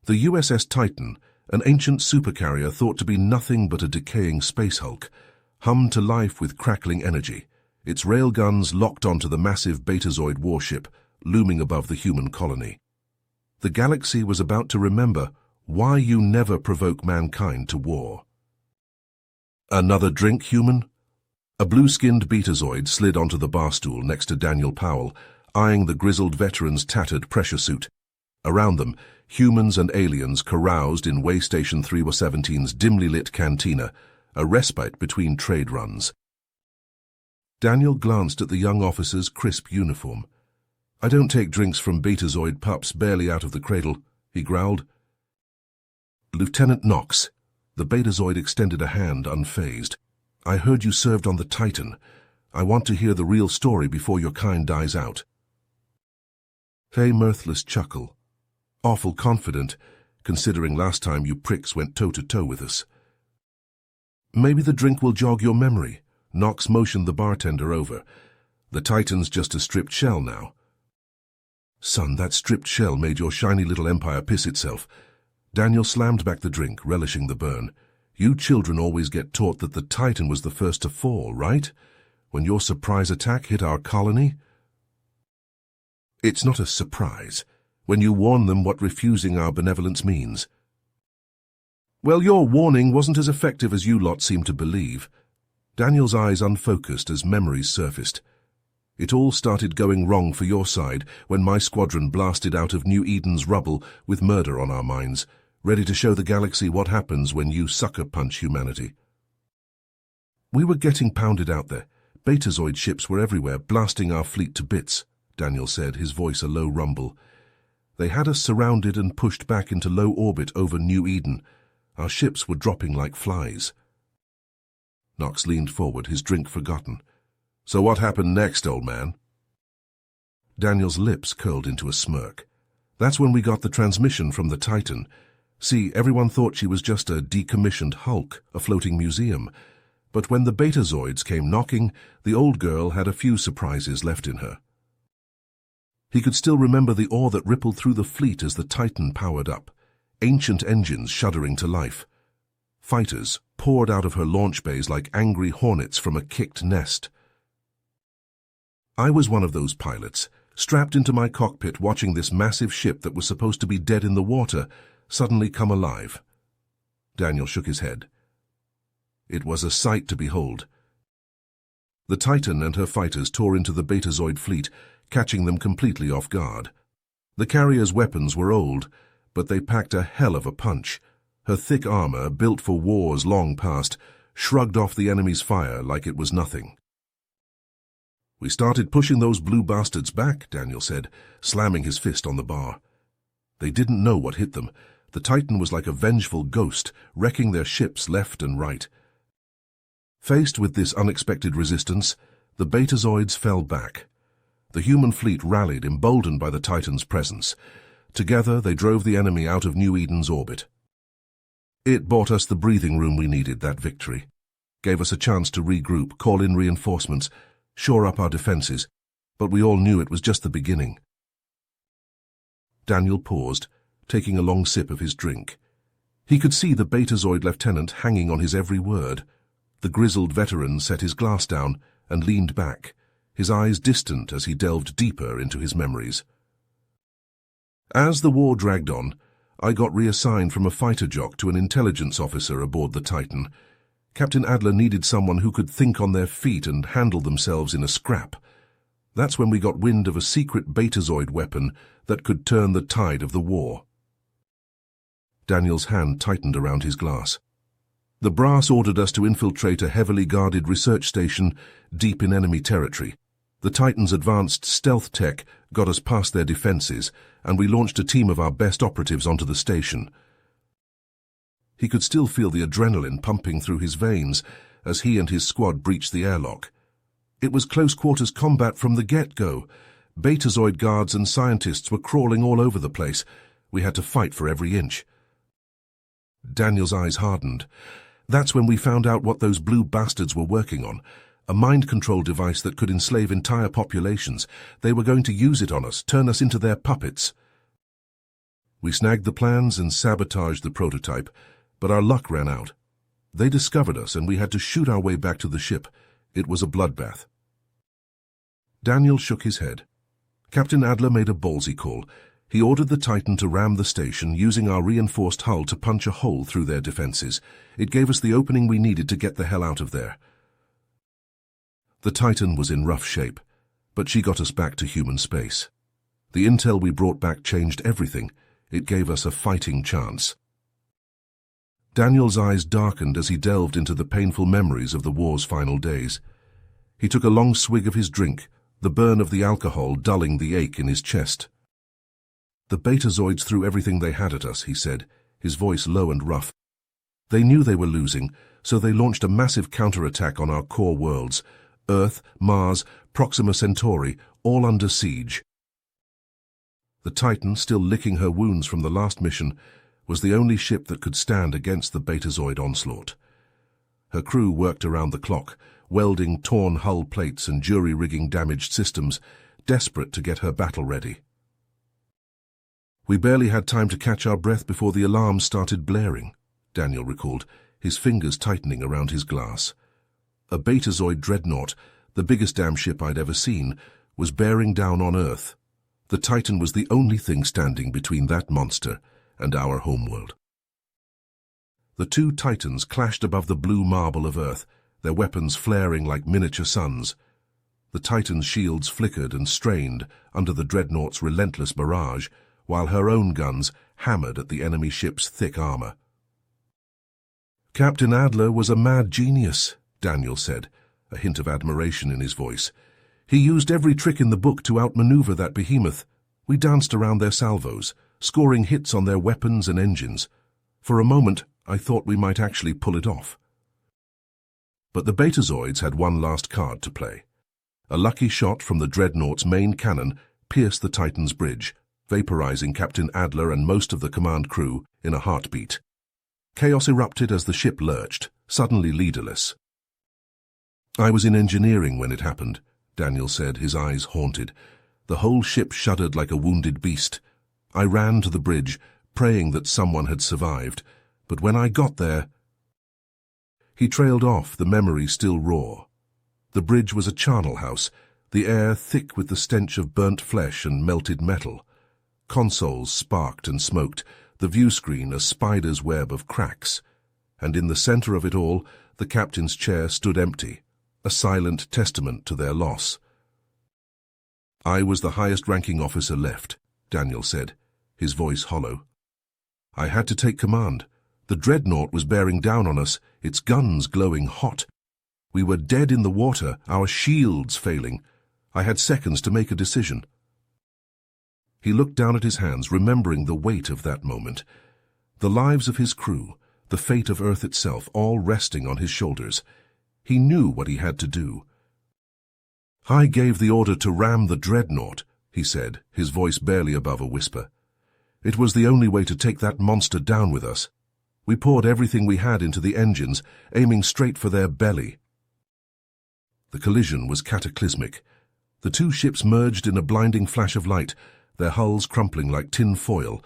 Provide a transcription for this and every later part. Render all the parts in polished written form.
The USS Titan, an ancient supercarrier thought to be nothing but a decaying space hulk, hummed to life with crackling energy, its railguns locked onto the massive Betazoid warship looming above the human colony. The galaxy was about to remember why you never provoke mankind to war. Another drink, human? A blue-skinned Betazoid slid onto the bar stool next to Daniel Powell, eyeing the grizzled veteran's tattered pressure suit. Around them, humans and aliens caroused in Way Station 317's dimly lit cantina, a respite between trade runs. Daniel glanced at the young officer's crisp uniform. "I don't take drinks from Betazoid pups barely out of the cradle," he growled. "Lieutenant Knox." The Betazoid extended a hand, unfazed. "I heard you served on the Titan. I want to hear the real story before your kind dies out." A mirthless chuckle. "Awful confident, considering last time you pricks went toe-to-toe with us." "Maybe the drink will jog your memory." Knox motioned the bartender over. "The Titan's just a stripped shell now." "Son, that stripped shell made your shiny little empire piss itself." Daniel slammed back the drink, relishing the burn. "You children always get taught that the Titan was the first to fall, right? When your surprise attack hit our colony?" "It's not a surprise, when you warn them what refusing our benevolence means." "Well, your warning wasn't as effective as you lot seem to believe." Daniel's eyes unfocused as memories surfaced. "It all started going wrong for your side when my squadron blasted out of New Eden's rubble with murder on our minds, ready to show the galaxy what happens when you sucker punch humanity." "We were getting pounded out there. Betazoid ships were everywhere, blasting our fleet to bits," Daniel said, his voice a low rumble. "They had us surrounded and pushed back into low orbit over New Eden. Our ships were dropping like flies." Knox leaned forward, his drink forgotten. "So what happened next, old man?" Daniel's lips curled into a smirk. "That's when we got the transmission from the Titan. See, everyone thought she was just a decommissioned hulk, a floating museum. But when the Betazoids came knocking, the old girl had a few surprises left in her." He could still remember the awe that rippled through the fleet as the Titan powered up, ancient engines shuddering to life. Fighters poured out of her launch bays like angry hornets from a kicked nest. I was one of those pilots, strapped into my cockpit watching this massive ship that was supposed to be dead in the water suddenly come alive. Daniel shook his head. It was a sight to behold. The Titan and her fighters tore into the Betazoid fleet, catching them completely off guard. The carrier's weapons were old, but they packed a hell of a punch. Her thick armor, built for wars long past, shrugged off the enemy's fire like it was nothing. "We started pushing those blue bastards back," Daniel said, slamming his fist on the bar. They didn't know what hit them. The Titan was like a vengeful ghost, wrecking their ships left and right. Faced with this unexpected resistance, the Betazoids fell back. The human fleet rallied, emboldened by the Titan's presence. Together, they drove the enemy out of New Eden's orbit. It bought us the breathing room we needed, that victory. Gave us a chance to regroup, call in reinforcements, shore up our defenses, but we all knew it was just the beginning. Daniel paused, taking a long sip of his drink. He could see the Betazoid lieutenant hanging on his every word. The grizzled veteran set his glass down and leaned back, his eyes distant as he delved deeper into his memories. As the war dragged on, I got reassigned from a fighter jock to an intelligence officer aboard the Titan. Captain Adler needed someone who could think on their feet and handle themselves in a scrap. That's when we got wind of a secret Betazoid weapon that could turn the tide of the war. Daniel's hand tightened around his glass. The brass ordered us to infiltrate a heavily guarded research station deep in enemy territory. The Titan's advanced stealth tech got us past their defenses, and we launched a team of our best operatives onto the station. He could still feel the adrenaline pumping through his veins as he and his squad breached the airlock. It was close-quarters combat from the get-go. Betazoid guards and scientists were crawling all over the place. We had to fight for every inch. Daniel's eyes hardened. That's when we found out what those blue bastards were working on. A mind control device that could enslave entire populations. They were going to use it on us, turn us into their puppets. We snagged the plans and sabotaged the prototype, but our luck ran out. They discovered us and we had to shoot our way back to the ship. It was a bloodbath. Daniel shook his head. Captain Adler made a ballsy call. He ordered the Titan to ram the station, using our reinforced hull to punch a hole through their defenses. It gave us the opening we needed to get the hell out of there. The Titan was in rough shape, but she got us back to human space. The intel we brought back changed everything. It gave us a fighting chance. Daniel's eyes darkened as he delved into the painful memories of the war's final days. He took a long swig of his drink, the burn of the alcohol dulling the ache in his chest. The Betazoids threw everything they had at us, he said, his voice low and rough. They knew they were losing, so they launched a massive counterattack on our core worlds, Earth, Mars, Proxima Centauri, all under siege. The Titan, still licking her wounds from the last mission, was the only ship that could stand against the Betazoid onslaught. Her crew worked around the clock, welding torn hull plates and jury-rigging damaged systems, desperate to get her battle ready. We barely had time to catch our breath before the alarms started blaring, Daniel recalled, his fingers tightening around his glass. A Betazoid dreadnought, the biggest damn ship I'd ever seen, was bearing down on Earth. The Titan was the only thing standing between that monster and our homeworld. The two Titans clashed above the blue marble of Earth, their weapons flaring like miniature suns. The Titan's shields flickered and strained under the dreadnought's relentless barrage, while her own guns hammered at the enemy ship's thick armor. Captain Adler was a mad genius, Daniel said, a hint of admiration in his voice. He used every trick in the book to outmaneuver that behemoth. We danced around their salvos, scoring hits on their weapons and engines. For a moment, I thought we might actually pull it off. But the Betazoids had one last card to play. A lucky shot from the dreadnought's main cannon pierced the Titan's bridge, vaporizing Captain Adler and most of the command crew in a heartbeat. Chaos erupted as the ship lurched, suddenly leaderless. I was in engineering when it happened, Daniel said, his eyes haunted. The whole ship shuddered like a wounded beast. I ran to the bridge, praying that someone had survived, but when I got there... He trailed off, the memory still raw. The bridge was a charnel house, the air thick with the stench of burnt flesh and melted metal. Consoles sparked and smoked, the view screen a spider's web of cracks. And in the center of it all, the captain's chair stood empty, a silent testament to their loss. I was the highest-ranking officer left, Daniel said, his voice hollow. I had to take command. The dreadnought was bearing down on us, its guns glowing hot. We were dead in the water, our shields failing. I had seconds to make a decision. He looked down at his hands, remembering the weight of that moment. The lives of his crew, the fate of Earth itself, all resting on his shoulders. He knew what he had to do. I gave the order to ram the dreadnought, he said, his voice barely above a whisper. It was the only way to take that monster down with us. We poured everything we had into the engines, aiming straight for their belly. The collision was cataclysmic. The two ships merged in a blinding flash of light, their hulls crumpling like tin foil.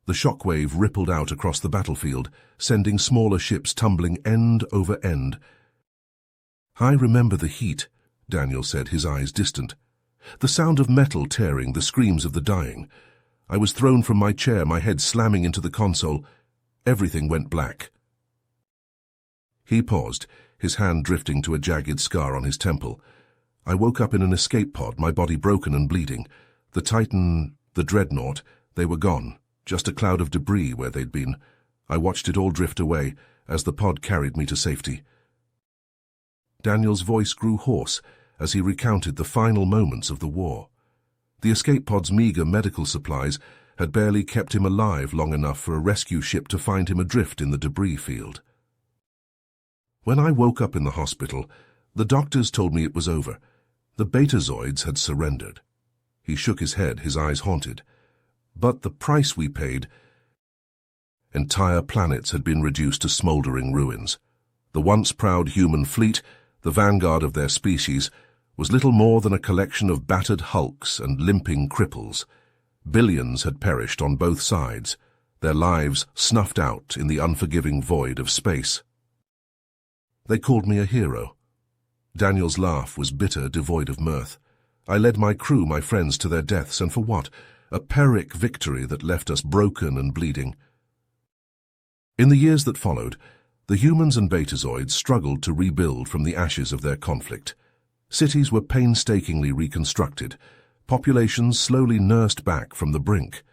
The shockwave rippled out across the battlefield, sending smaller ships tumbling end over end. I remember the heat, Daniel said, his eyes distant. The sound of metal tearing, the screams of the dying. I was thrown from my chair, my head slamming into the console. Everything went black. He paused, his hand drifting to a jagged scar on his temple. I woke up in an escape pod, my body broken and bleeding. The Titan, the dreadnought, they were gone, just a cloud of debris where they'd been. I watched it all drift away as the pod carried me to safety. Daniel's voice grew hoarse as he recounted the final moments of the war. The escape pod's meager medical supplies had barely kept him alive long enough for a rescue ship to find him adrift in the debris field. When I woke up in the hospital, the doctors told me it was over. The Betazoids had surrendered. He shook his head, his eyes haunted. But the price we paid... Entire planets had been reduced to smoldering ruins. The once proud human fleet, the vanguard of their species, was little more than a collection of battered hulks and limping cripples. Billions had perished on both sides, their lives snuffed out in the unforgiving void of space. They called me a hero. Daniel's laugh was bitter, devoid of mirth. I led my crew, my friends, to their deaths, and for what? A Pyrrhic victory that left us broken and bleeding. In the years that followed, the humans and Betazoids struggled to rebuild from the ashes of their conflict. Cities were painstakingly reconstructed, populations slowly nursed back from the brink,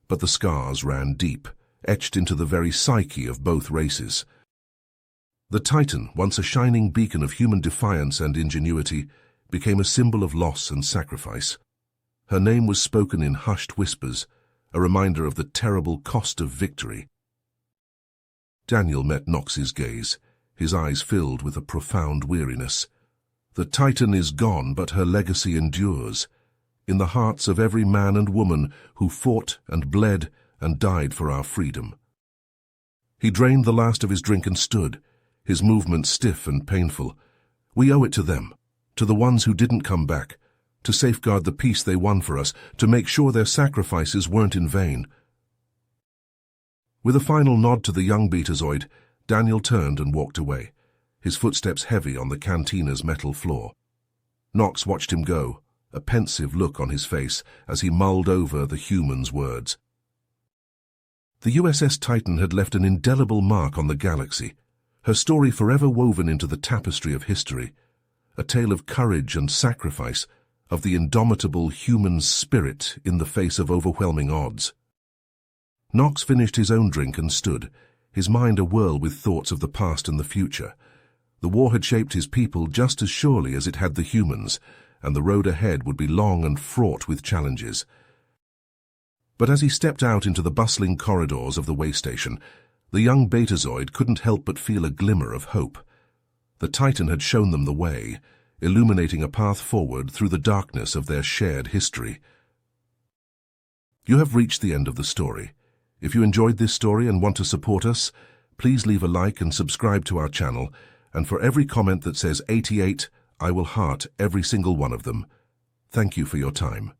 but the scars ran deep, etched into the very psyche of both races. The Titan, once a shining beacon of human defiance and ingenuity, became a symbol of loss and sacrifice. Her name was spoken in hushed whispers, a reminder of the terrible cost of victory. Daniel met Nox's gaze, his eyes filled with a profound weariness. The Titan is gone, but her legacy endures, in the hearts of every man and woman who fought and bled and died for our freedom. He drained the last of his drink and stood, his movements stiff and painful. We owe it to them, to the ones who didn't come back, to safeguard the peace they won for us, to make sure their sacrifices weren't in vain. With a final nod to the young Betazoid, Daniel turned and walked away, his footsteps heavy on the cantina's metal floor. Nox watched him go, a pensive look on his face as he mulled over the human's words. The USS Titan had left an indelible mark on the galaxy, her story forever woven into the tapestry of history, a tale of courage and sacrifice, of the indomitable human spirit in the face of overwhelming odds. Nox finished his own drink and stood, his mind awhirl with thoughts of the past and the future. The war had shaped his people just as surely as it had the humans, and the road ahead would be long and fraught with challenges. But as he stepped out into the bustling corridors of the way station, the young Betazoid couldn't help but feel a glimmer of hope. The Titan had shown them the way, illuminating a path forward through the darkness of their shared history. You have reached the end of the story. If you enjoyed this story and want to support us, please leave a like and subscribe to our channel, and for every comment that says 88, I will heart every single one of them. Thank you for your time.